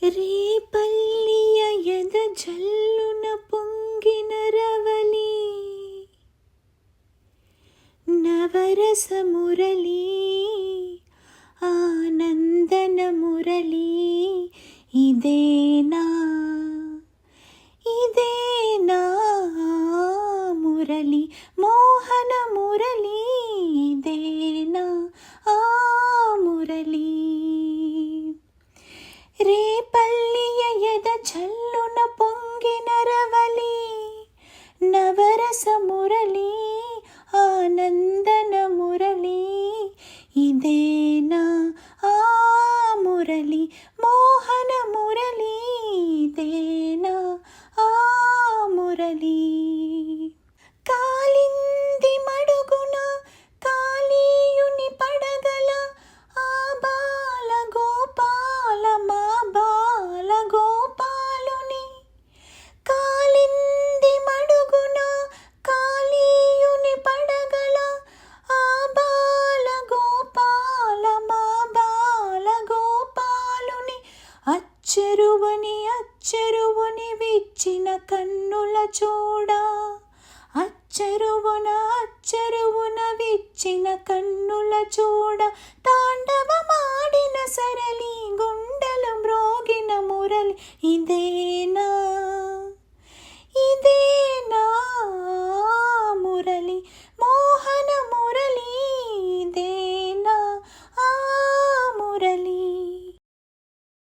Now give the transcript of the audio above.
ರೇಪಲ್ಲಿಯ ಎದ ಜಲ್ಲುನ ಪೊಂಗಿನ ರವಲಿ ನವರಸ ಮುರಳಿ ಆನಂದನ ಮುರಳಿ ಇದೇನಾ ಇದೇನಾ ಮುರಳಿ ಮೋಹನ ಮುರಳಿ ಇದೇನಾ ಆ ಮುರಳಿ ರೇಪಲ್ಲಿಯ ಎದ ಜಲ್ಲುನ ಪೊಂಗಿನ ರವಲಿ ನವರಸ ಮುರಳಿ ಆನಂದನ ಮುರಳಿ ಇದೇನಾ ಆ ಮುರಳಿ ಮೋಹನ ಮುರಳಿ ಇದೇನಾ ಆ ಮುರಳಿ ಕಾಲಿಂದಿ ಮಡುಗುನ ಕಾಲಿಯುನಿ ಪಡಗಲ ಆ ಬಾಲ ಗೋಪಾಲ ಮಾ ಬಾಲ ಗೋಪಾಲುನಿ ಕಾಲಿಂದಿ ಮಡುಗುನ ಕಾಲಿಯುನಿ ಪಡಗಲ ಆ ಬಾಲ ಗೋಪಾಲ ಮಾ ಬಾಲ ಗೋపాలుని అచ్చెరువుని విచ్చిన కన్నుల చూడ అచ్చెరువున విచ్చిన కన్నుల చూడ తాండవమాడిన సరళి గుండెలు మ్రోగిన మురళి ఇదే